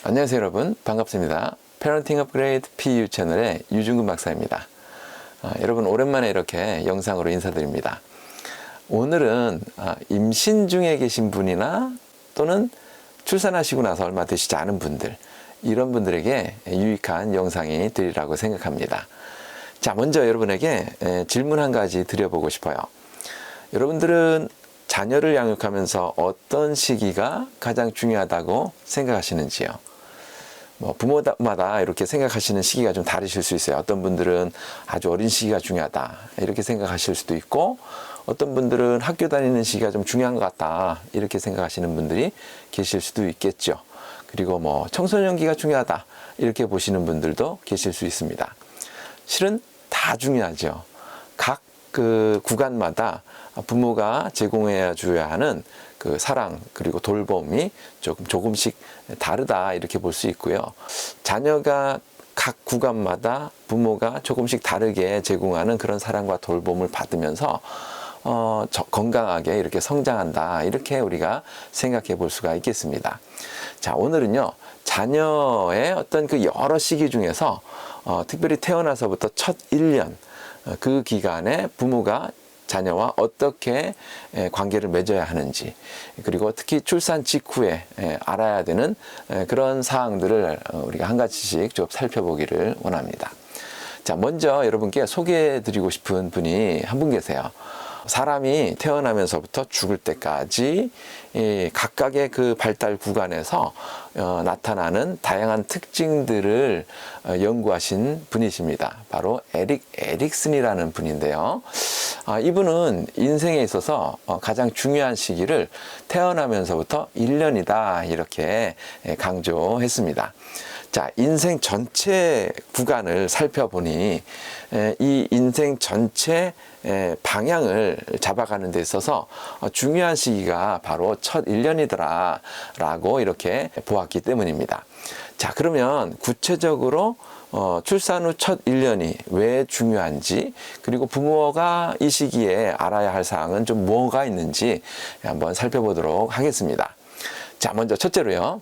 안녕하세요 여러분, 반갑습니다. 패런팅 업그레이드 PU 채널의 유중근 박사입니다. 여러분 오랜만에 이렇게 영상으로 인사드립니다. 오늘은 임신 중에 계신 분이나 또는 출산하시고 나서 얼마 되시지 않은 분들, 이런 분들에게 유익한 영상이 되리라고 생각합니다. 자, 먼저 여러분에게 질문 한 가지 드려보고 싶어요. 여러분들은 자녀를 양육하면서 어떤 시기가 가장 중요하다고 생각하시는지요? 부모마다 이렇게 생각하시는 시기가 좀 다르실 수 있어요. 어떤 분들은 아주 어린 시기가 중요하다 이렇게 생각하실 수도 있고, 어떤 분들은 학교 다니는 시기가 좀 중요한 것 같다 이렇게 생각하시는 분들이 계실 수도 있겠죠. 그리고 청소년기가 중요하다 이렇게 보시는 분들도 계실 수 있습니다. 실은 다 중요하죠. 각 그 구간마다 부모가 제공해 줘야 하는 그 사랑 그리고 돌봄이 조금씩 다르다 이렇게 볼 수 있고요. 자녀가 각 구간마다 부모가 조금씩 다르게 제공하는 그런 사랑과 돌봄을 받으면서 건강하게 이렇게 성장한다 이렇게 우리가 생각해 볼 수가 있겠습니다. 자, 오늘은요 자녀의 어떤 그 여러 시기 중에서 특별히 태어나서부터 첫 1년 그 기간에 부모가 자녀와 어떻게 관계를 맺어야 하는지, 그리고 특히 출산 직후에 알아야 되는 그런 사항들을 우리가 한 가지씩 좀 살펴보기를 원합니다. 자, 먼저 여러분께 소개해 드리고 싶은 분이 한 분 계세요. 사람이 태어나면서부터 죽을 때까지 각각의 그 발달 구간에서 나타나는 다양한 특징들을 연구하신 분이십니다. 바로 에릭 에릭슨이라는 분인데요. 이분은 인생에 있어서 가장 중요한 시기를 태어나면서부터 1년이다 이렇게 강조했습니다. 자, 인생 전체 구간을 살펴보니 이 인생 전체 방향을 잡아가는 데 있어서 중요한 시기가 바로 첫 1년이더라 라고 이렇게 보았기 때문입니다. 자, 그러면 구체적으로 출산 후 첫 1년이 왜 중요한지, 그리고 부모가 이 시기에 알아야 할 사항은 좀 뭐가 있는지 한번 살펴보도록 하겠습니다. 자, 먼저 첫째로요,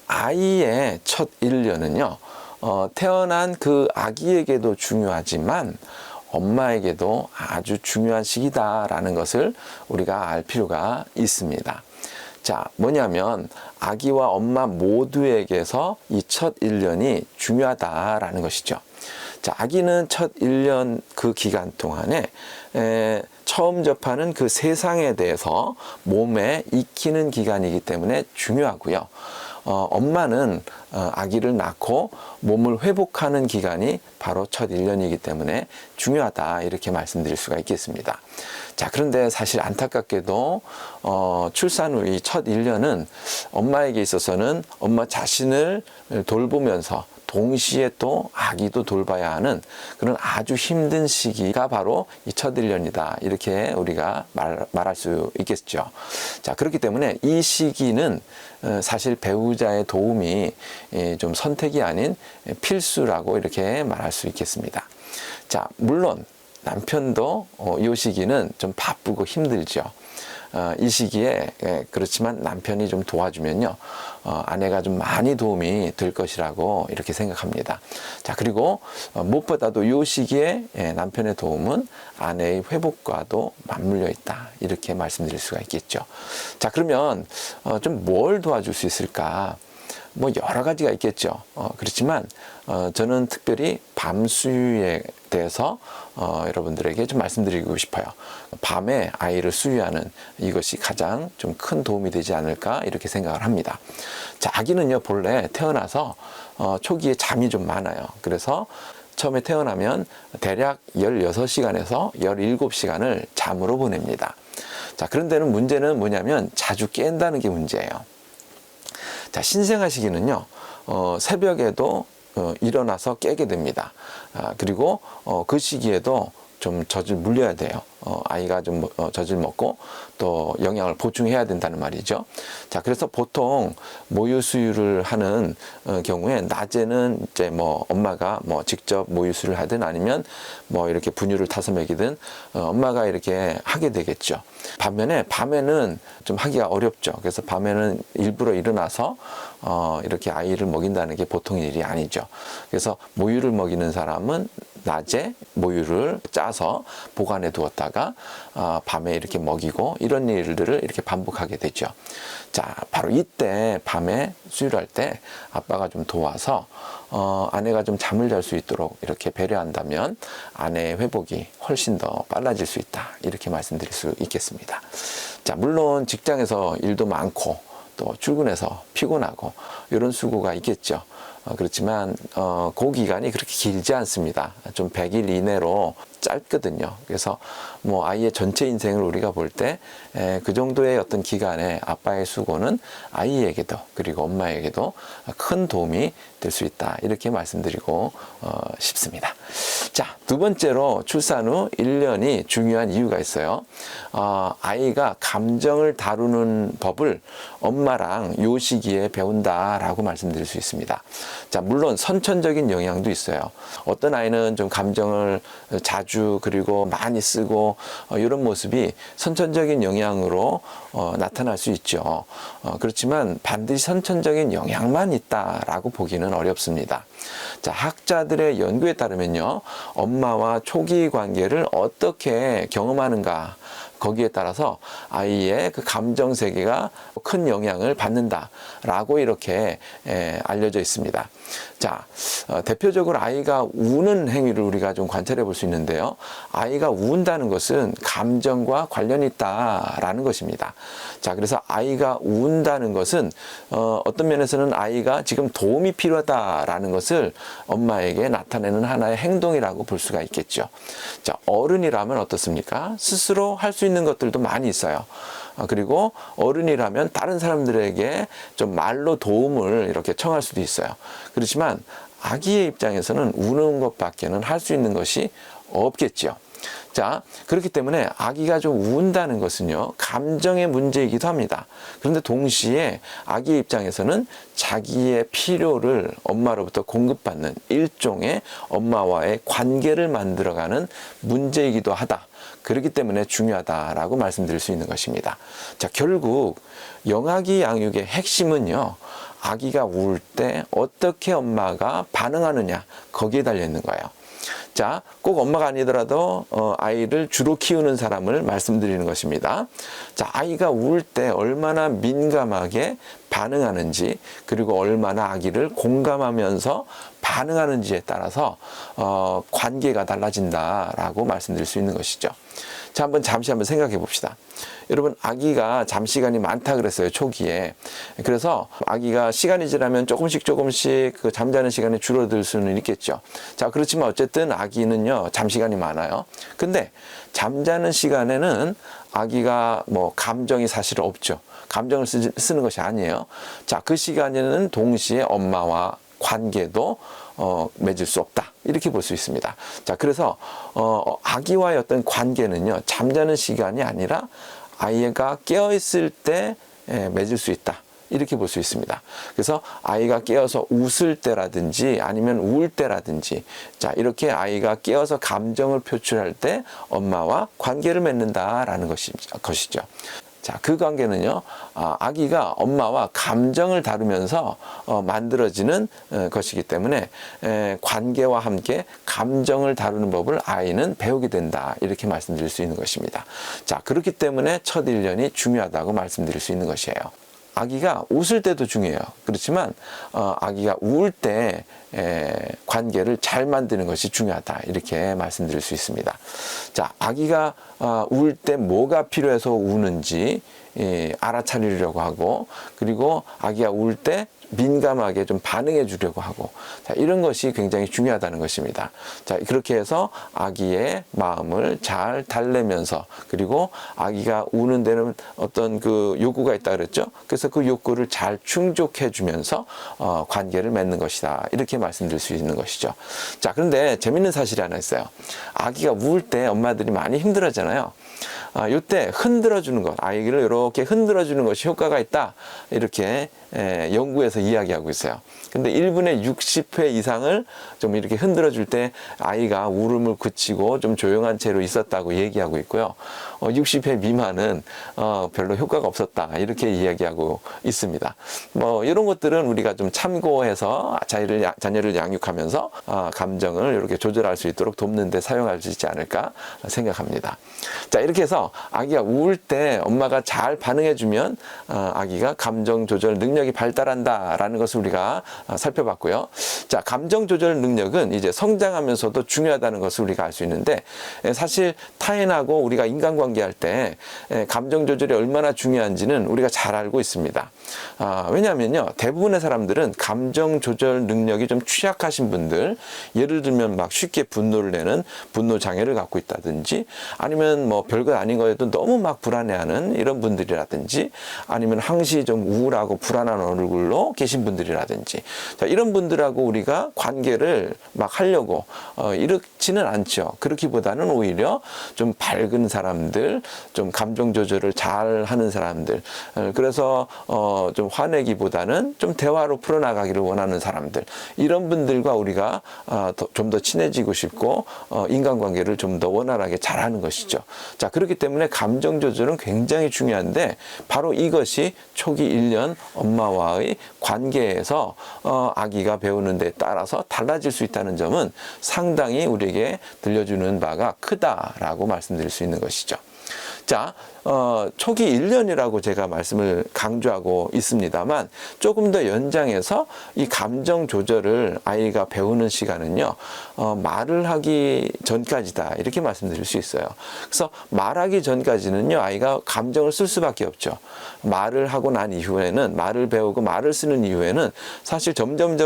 아이의 첫 1년은요, 태어난 그 아기에게도 중요하지만 엄마에게도 아주 중요한 시기다라는 것을 우리가 알 필요가 있습니다. 자, 뭐냐면 아기와 엄마 모두에게서 이 첫 1년이 중요하다라는 것이죠. 자, 아기는 첫 1년 그 기간 동안에 처음 접하는 그 세상에 대해서 몸에 익히는 기간이기 때문에 중요하고요. 엄마는 아기를 낳고 몸을 회복하는 기간이 바로 첫 1년이기 때문에 중요하다 이렇게 말씀드릴 수가 있겠습니다. 자, 그런데 사실 안타깝게도 출산 후 이 첫 1년은 엄마에게 있어서는 엄마 자신을 돌보면서 동시에 또 아기도 돌봐야 하는 그런 아주 힘든 시기가 바로 이 첫 1년이다 이렇게 우리가 말할 수 있겠죠. 자, 그렇기 때문에 이 시기는 사실 배우자의 도움이 좀 선택이 아닌 필수라고 이렇게 말할 수 있겠습니다. 자, 물론 남편도 이 시기는 좀 바쁘고 힘들죠. 이 시기에 그렇지만 남편이 좀 도와주면요, 아내가 좀 많이 도움이 될 것이라고 이렇게 생각합니다. 자, 그리고 무엇보다도 이 시기에 남편의 도움은 아내의 회복과도 맞물려 있다 이렇게 말씀드릴 수가 있겠죠. 자, 그러면 좀 뭘 도와줄 수 있을까? 여러 가지가 있겠죠. 그렇지만 저는 특별히 밤 수유에 대해서 여러분들에게 좀 말씀드리고 싶어요. 밤에 아이를 수유하는 이것이 가장 좀 큰 도움이 되지 않을까 이렇게 생각을 합니다. 자, 아기는요 본래 태어나서 초기에 잠이 좀 많아요. 그래서 처음에 태어나면 대략 16시간에서 17시간을 잠으로 보냅니다. 자, 그런데는 문제는 뭐냐면 자주 깬다는 게 문제예요. 자, 신생아 시기는요, 새벽에도 일어나서 깨게 됩니다. 그리고 그 시기에도 좀 젖을 물려야 돼요. 아이가 좀 젖을 먹고 또 영양을 보충해야 된다는 말이죠. 자, 그래서 보통 모유 수유를 하는 경우에 낮에는 이제 뭐 엄마가 뭐 직접 모유 수유를 하든 아니면 뭐 이렇게 분유를 타서 먹이든 엄마가 이렇게 하게 되겠죠. 반면에 밤에는 좀 하기가 어렵죠. 그래서 밤에는 일부러 일어나서 이렇게 아이를 먹인다는 게 보통 일이 아니죠. 그래서 모유를 먹이는 사람은 낮에 모유를 짜서 보관해 두었다가 밤에 이렇게 먹이고 이런 일들을 이렇게 반복하게 되죠. 자, 바로 이때 밤에 수유를 할 때 아빠가 좀 도와서 아내가 좀 잠을 잘 수 있도록 이렇게 배려한다면 아내의 회복이 훨씬 더 빨라질 수 있다. 이렇게 말씀드릴 수 있겠습니다. 자, 물론 직장에서 일도 많고 또 출근해서 피곤하고 이런 수고가 있겠죠. 그렇지만 그 기간이 그렇게 길지 않습니다. 좀 100일 이내로 짧거든요. 그래서 뭐 아이의 전체 인생을 우리가 볼 때 그 정도의 어떤 기간에 아빠의 수고는 아이에게도 그리고 엄마에게도 큰 도움이 될 수 있다. 이렇게 말씀드리고 싶습니다. 자, 두 번째로 출산 후 1년이 중요한 이유가 있어요. 아이가 감정을 다루는 법을 엄마랑 요 시기에 배운다라고 말씀드릴 수 있습니다. 자, 물론 선천적인 영향도 있어요. 어떤 아이는 좀 감정을 자주 그리고 많이 쓰고 이런 모습이 선천적인 영향으로 나타날 수 있죠. 그렇지만 반드시 선천적인 영향만 있다라고 보기는 어렵습니다. 자, 학자들의 연구에 따르면요, 엄마와 초기 관계를 어떻게 경험하는가, 거기에 따라서 아이의 그 감정 세계가 큰 영향을 받는다라고 이렇게 알려져 있습니다. 자, 대표적으로 아이가 우는 행위를 우리가 좀 관찰해 볼 수 있는데요. 아이가 운다는 것은 감정과 관련이 있다라는 것입니다. 자, 그래서 아이가 운다는 것은 어떤 면에서는 아이가 지금 도움이 필요하다라는 것을 엄마에게 나타내는 하나의 행동이라고 볼 수가 있겠죠. 자, 어른이라면 어떻습니까? 스스로 할 수 있는 것들도 많이 있어요. 그리고 어른이라면 다른 사람들에게 좀 말로 도움을 이렇게 청할 수도 있어요. 그렇지만 아기의 입장에서는 우는 것밖에는 할 수 있는 것이 없겠죠. 자, 그렇기 때문에 아기가 좀 운다는 것은요, 감정의 문제이기도 합니다. 그런데 동시에 아기의 입장에서는 자기의 필요를 엄마로부터 공급받는 일종의 엄마와의 관계를 만들어가는 문제이기도 하다. 그렇기 때문에 중요하다라고 말씀드릴 수 있는 것입니다. 자, 결국 영아기 양육의 핵심은요, 아기가 울 때 어떻게 엄마가 반응하느냐, 거기에 달려 있는 거예요. 자, 꼭 엄마가 아니더라도 아이를 주로 키우는 사람을 말씀드리는 것입니다. 자, 아이가 울 때 얼마나 민감하게 반응하는지, 그리고 얼마나 아기를 공감하면서 반응하는지에 따라서 관계가 달라진다라고 말씀드릴 수 있는 것이죠. 자, 잠시 한번 생각해 봅시다. 여러분, 아기가 잠 시간이 많다 그랬어요, 초기에. 그래서 아기가 시간이 지나면 조금씩 그 잠자는 시간이 줄어들 수는 있겠죠. 자, 그렇지만 어쨌든 아기는요, 잠 시간이 많아요. 근데 잠자는 시간에는 아기가 뭐 감정이 사실 없죠. 감정을 쓰는 것이 아니에요. 자, 그 시간에는 동시에 엄마와 관계도 맺을 수 없다. 이렇게 볼 수 있습니다. 자, 그래서 아기와의 어떤 관계는요, 잠자는 시간이 아니라 아이가 깨어있을 때 맺을 수 있다. 이렇게 볼 수 있습니다. 그래서 아이가 깨어서 웃을 때라든지 아니면 울 때라든지, 자, 이렇게 아이가 깨어서 감정을 표출할 때 엄마와 관계를 맺는다라는 것이죠. 자, 그 관계는요, 아기가 엄마와 감정을 다루면서 만들어지는 것이기 때문에 관계와 함께 감정을 다루는 법을 아이는 배우게 된다. 이렇게 말씀드릴 수 있는 것입니다. 자, 그렇기 때문에 첫 1년이 중요하다고 말씀드릴 수 있는 것이에요. 아기가 웃을 때도 중요해요. 그렇지만 아기가 울 때 관계를 잘 만드는 것이 중요하다. 이렇게 말씀드릴 수 있습니다. 자, 아기가 울 때 뭐가 필요해서 우는지 알아차리려고 하고, 그리고 아기가 울 때 민감하게 좀 반응해 주려고 하고, 자, 이런 것이 굉장히 중요하다는 것입니다. 자, 그렇게 해서 아기의 마음을 잘 달래면서, 그리고 아기가 우는 데는 어떤 그 욕구가 있다 그랬죠. 그래서 그 욕구를 잘 충족해 주면서 관계를 맺는 것이다, 이렇게 말씀드릴 수 있는 것이죠. 자, 그런데 재밌는 사실이 하나 있어요. 아기가 울 때 엄마들이 많이 힘들어하잖아요. 이때 흔들어 주는 것, 아이를 이렇게 흔들어 주는 것이 효과가 있다, 이렇게 연구에서 이야기하고 있어요. 근데 1분에 60회 이상을 좀 이렇게 흔들어 줄 때 아이가 울음을 그치고 좀 조용한 채로 있었다고 얘기하고 있고요. 60회 미만은 별로 효과가 없었다, 이렇게 이야기하고 있습니다. 뭐 이런 것들은 우리가 좀 참고해서 자녀를 양육하면서 감정을 이렇게 조절할 수 있도록 돕는 데 사용할 수 있지 않을까 생각합니다. 자, 이렇게 해서 아기가 울 때 엄마가 잘 반응해 주면 아기가 감정 조절 능력이 발달한다라는 것을 우리가 살펴봤고요. 자, 감정 조절 능력은 이제 성장하면서도 중요하다는 것을 우리가 알 수 있는데, 사실 타인하고 우리가 인간관계할 때 감정 조절이 얼마나 중요한지는 우리가 잘 알고 있습니다. 왜냐하면요, 대부분의 사람들은 감정 조절 능력이 좀 취약하신 분들, 예를 들면 막 쉽게 분노를 내는 분노 장애를 갖고 있다든지, 아니면 뭐 별것 아닌 거에도 너무 막 불안해하는 이런 분들이라든지, 아니면 항시 좀 우울하고 불안한 얼굴로 계신 분들이라든지, 자, 이런 분들하고 우리가 관계를 막 하려고 이렇지는 않죠. 그렇기보다는 오히려 좀 밝은 사람들, 좀 감정 조절을 잘 하는 사람들, 그래서 좀 화내기보다는 좀 대화로 풀어나가기를 원하는 사람들, 이런 분들과 우리가 좀 더 친해지고 싶고 인간관계를 좀 더 원활하게 잘하는 것이죠. 자, 그렇기 때문에 감정 조절은 굉장히 중요한데, 바로 이것이 초기 1년 엄마와의 관계에서 아기가 배우는 데 따라서 달라질 수 있다는 점은 상당히 우리에게 들려주는 바가 크다라고 말씀드릴 수 있는 것이죠. 자, 초기 1년이라고 제가 말씀을 강조하고 있습니다만, 조금 더 연장해서 이 감정 조절을 아이가 배우는 시간은요, 말을 하기 전까지다, 이렇게 말씀드릴 수 있어요. 그래서 말하기 전까지는요, 아이가 감정을 쓸 수밖에 없죠. 말을 하고 난 이후에는, 말을 배우고 말을 쓰는 이후에는 사실 점점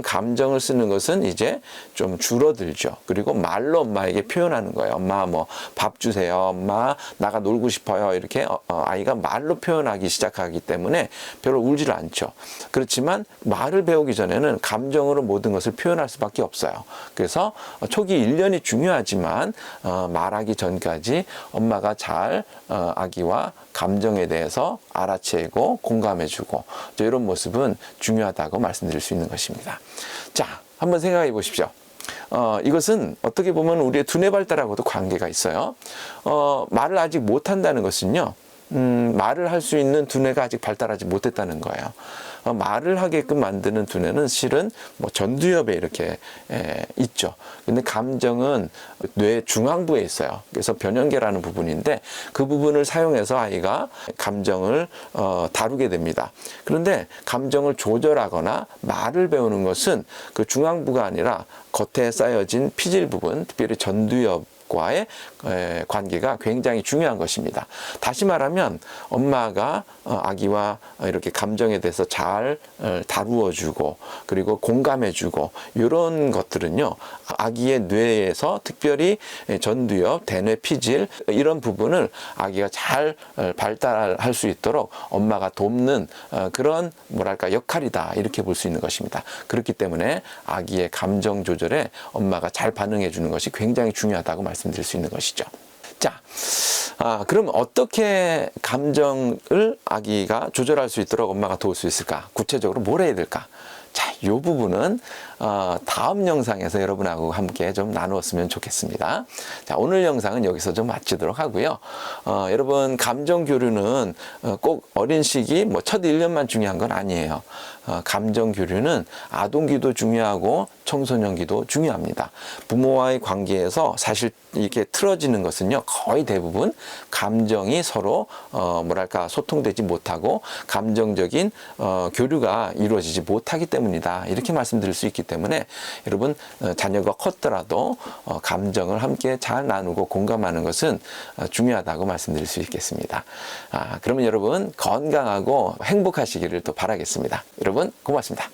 감정을 쓰는 것은 이제 좀 줄어들죠. 그리고 말로 엄마에게 표현하는 거예요. 엄마 뭐 밥 주세요. 엄마 나가 놀고 싶어요. 이렇게 아이가 말로 표현하기 시작하기 때문에 별로 울지를 않죠. 그렇지만 말을 배우기 전에는 감정으로 모든 것을 표현할 수밖에 없어요. 그래서 초기 1년이 중요하지만 말하기 전까지 엄마가 잘 아기와 감정에 대해서 알아채고 공감해주고, 이런 모습은 중요하다고 말씀드릴 수 있는 것입니다. 자, 한번 생각해 보십시오. 이것은 어떻게 보면 우리의 두뇌 발달하고도 관계가 있어요. 말을 아직 못한다는 것은요, 말을 할 수 있는 두뇌가 아직 발달하지 못했다는 거예요. 말을 하게끔 만드는 두뇌는 실은 뭐 전두엽에 이렇게 있죠. 근데 감정은 뇌 중앙부에 있어요. 그래서 변연계라는 부분인데, 그 부분을 사용해서 아이가 감정을 다루게 됩니다. 그런데 감정을 조절하거나 말을 배우는 것은 그 중앙부가 아니라 겉에 쌓여진 피질 부분, 특별히 전두엽 과의 관계가 굉장히 중요한 것입니다. 다시 말하면 엄마가 아기와 이렇게 감정에 대해서 잘 다루어주고, 그리고 공감해주고, 이런 것들은요, 아기의 뇌에서 특별히 전두엽, 대뇌 피질, 이런 부분을 아기가 잘 발달할 수 있도록 엄마가 돕는 그런 뭐랄까 역할이다, 이렇게 볼 수 있는 것입니다. 그렇기 때문에 아기의 감정 조절에 엄마가 잘 반응해 주는 것이 굉장히 중요하다고 말씀드릴 수 있는 것이죠. 자, 그럼 어떻게 감정을 아기가 조절할 수 있도록 엄마가 도울 수 있을까? 구체적으로 뭘 해야 될까? 자, 이 부분은 다음 영상에서 여러분하고 함께 좀 나누었으면 좋겠습니다. 자, 오늘 영상은 여기서 좀 마치도록 하고요. 여러분, 감정 교류는 꼭 어린 시기, 뭐 첫 1년만 중요한 건 아니에요. 감정 교류는 아동기도 중요하고 청소년기도 중요합니다. 부모와의 관계에서 사실 이렇게 틀어지는 것은요, 거의 대부분 감정이 서로 뭐랄까 소통되지 못하고 감정적인 교류가 이루어지지 못하기 때문이다, 이렇게 말씀드릴 수 있기 때문에 여러분 자녀가 컸더라도 감정을 함께 잘 나누고 공감하는 것은 중요하다고 말씀드릴 수 있겠습니다. 그러면 여러분 건강하고 행복하시기를 또 바라겠습니다. 여러분 고맙습니다.